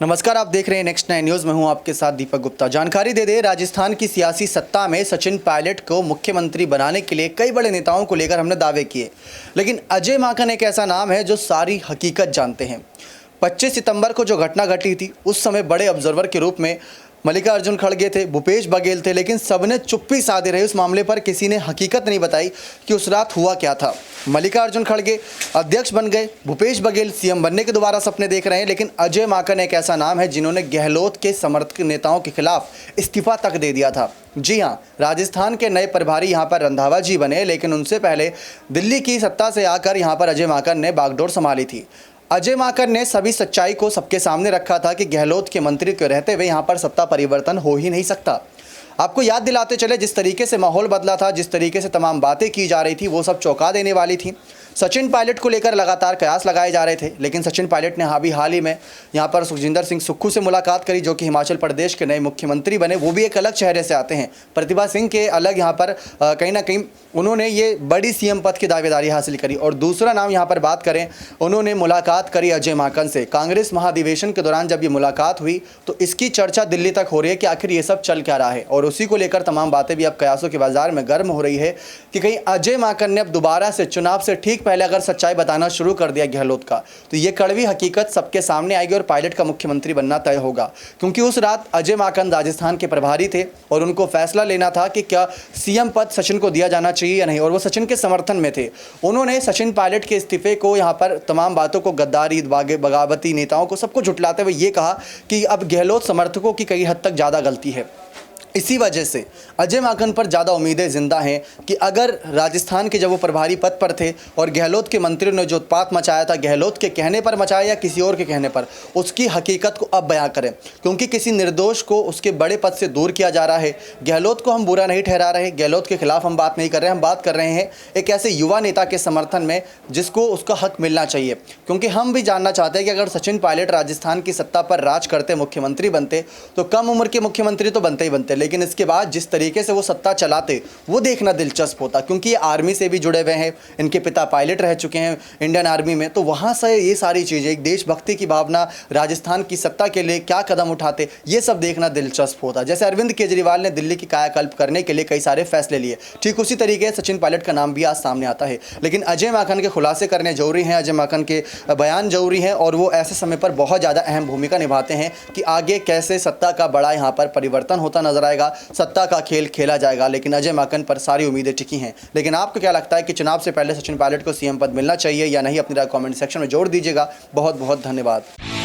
नमस्कार, आप देख रहे हैं नेक्स्ट 9 न्यूज़। मैं हूं आपके साथ दीपक गुप्ता। जानकारी दे दे, राजस्थान की सियासी सत्ता में सचिन पायलट को मुख्यमंत्री बनाने के लिए कई बड़े नेताओं को लेकर हमने दावे किए, लेकिन अजय माकन एक ऐसा नाम है जो सारी हकीकत जानते हैं। 25 सितंबर को जो घटना घटी थी, उस समय बड़े ऑब्जर्वर के रूप में मल्लिकार्जुन खड़गे थे, भूपेश बघेल थे, लेकिन सबने चुप्पी साधे रहे। उस मामले पर किसी ने हकीकत नहीं बताई कि उस रात हुआ क्या था। मल्लिकार्जुन खड़गे अध्यक्ष बन गए, भूपेश बघेल सीएम बनने के दोबारा सपने देख रहे हैं, लेकिन अजय माकन एक ऐसा नाम है जिन्होंने गहलोत के समर्थक नेताओं के खिलाफ इस्तीफा तक दे दिया था। जी हाँ, राजस्थान के नए प्रभारी यहाँ पर रंधावा जी बने, लेकिन उनसे पहले दिल्ली की सत्ता से आकर यहाँ पर अजय माकन ने बागडोर संभाली थी। अजय माकन ने सभी सच्चाई को सबके सामने रखा था कि गहलोत के मंत्री के रहते हुए यहाँ पर सत्ता परिवर्तन हो ही नहीं सकता। आपको याद दिलाते चले, जिस तरीके से माहौल बदला था, जिस तरीके से तमाम बातें की जा रही थी, वो सब चौंका देने वाली थी। सचिन पायलट को लेकर लगातार कयास लगाए जा रहे थे, लेकिन सचिन पायलट ने हाल ही में यहाँ पर सुखजिंदर सिंह सुक्खू से मुलाकात करी, जो कि हिमाचल प्रदेश के नए मुख्यमंत्री बने। वो भी एक अलग चेहरे से आते हैं, प्रतिभा सिंह के अलग यहाँ पर कहीं ना कहीं उन्होंने ये बड़ी सीएम पद की दावेदारी हासिल करी। और दूसरा नाम यहाँ पर बात करें, उन्होंने मुलाकात करी अजय माकन से। कांग्रेस महाधिवेशन के दौरान जब ये मुलाकात हुई तो इसकी चर्चा दिल्ली तक हो रही है कि आखिर ये सब चल क्या रहा है, और उसी को लेकर तमाम बातें भी अब कयासों के बाजार में गर्म हो रही है कि कहीं अजय माकन ने अब दोबारा से चुनाव से ठीक पहले अगर सच्चाई बताना शुरू कर दिया गहलोत का, तो ये कड़वी हकीकत सबके सामने आएगी और पायलट का मुख्यमंत्री बनना तय होगा। क्योंकि उस रात अजय माकन राजस्थान के प्रभारी थे और उनको फैसला लेना था कि क्या सीएम पद सचिन को दिया जाना चाहिए या नहीं, और वो सचिन के समर्थन में थे। उन्होंने सचिन पायलट के इस्तीफे को यहाँ पर तमाम बातों को गद्दारी, बगावती नेताओं को सबको झुटलाते हुए ये कहा कि अब गहलोत समर्थकों की कई हद तक ज़्यादा गलती है। इसी वजह से अजय माकन पर ज़्यादा उम्मीदें जिंदा हैं कि अगर राजस्थान के जब वो प्रभारी पद पर थे और गहलोत के मंत्रियों ने जो उत्पात मचाया था, गहलोत के कहने पर मचाया या किसी और के कहने पर, उसकी हकीकत को अब बयां करें। क्योंकि किसी निर्दोष को उसके बड़े पद से दूर किया जा रहा है। गहलोत को हम बुरा नहीं ठहरा रहे, गहलोत के खिलाफ हम बात नहीं कर रहे, हम बात कर रहे हैं एक ऐसे युवा नेता के समर्थन में जिसको उसका हक मिलना चाहिए। क्योंकि हम भी जानना चाहते हैं कि अगर सचिन पायलट राजस्थान की सत्ता पर राज करते, मुख्यमंत्री बनते, तो कम उम्र के मुख्यमंत्री तो बनते ही बनते, लेकिन इसके बाद जिस तरीके से वो सत्ता चलाते वो देखना दिलचस्प होता। क्योंकि ये आर्मी से भी जुड़े हुए हैं, इनके पिता पायलट रह चुके हैं इंडियन आर्मी में, तो वहाँ से ये सारी चीज़ें, एक देशभक्ति की भावना, राजस्थान की सत्ता के लिए क्या कदम उठाते, ये सब देखना दिलचस्प होता। जैसे अरविंद केजरीवाल ने दिल्ली की कायाकल्प करने के लिए कई सारे फैसले लिए, ठीक उसी तरीके से सचिन पायलट का नाम भी आज सामने आता है। लेकिन अजय माकन के खुलासे करने जरूरी हैं, अजय माकन के बयान जरूरी हैं, और वो ऐसे समय पर बहुत ज़्यादा अहम भूमिका निभाते हैं कि आगे कैसे सत्ता का बड़ा यहाँ पर परिवर्तन होता नजर आएगा, सत्ता का खेल खेला जाएगा। लेकिन अजय माकन पर सारी उम्मीदें टिकी हैं। लेकिन आपको क्या लगता है कि चुनाव से पहले सचिन पायलट को सीएम पद मिलना चाहिए या नहीं? अपनी राय कमेंट सेक्शन में जोड़ दीजिएगा। बहुत बहुत धन्यवाद।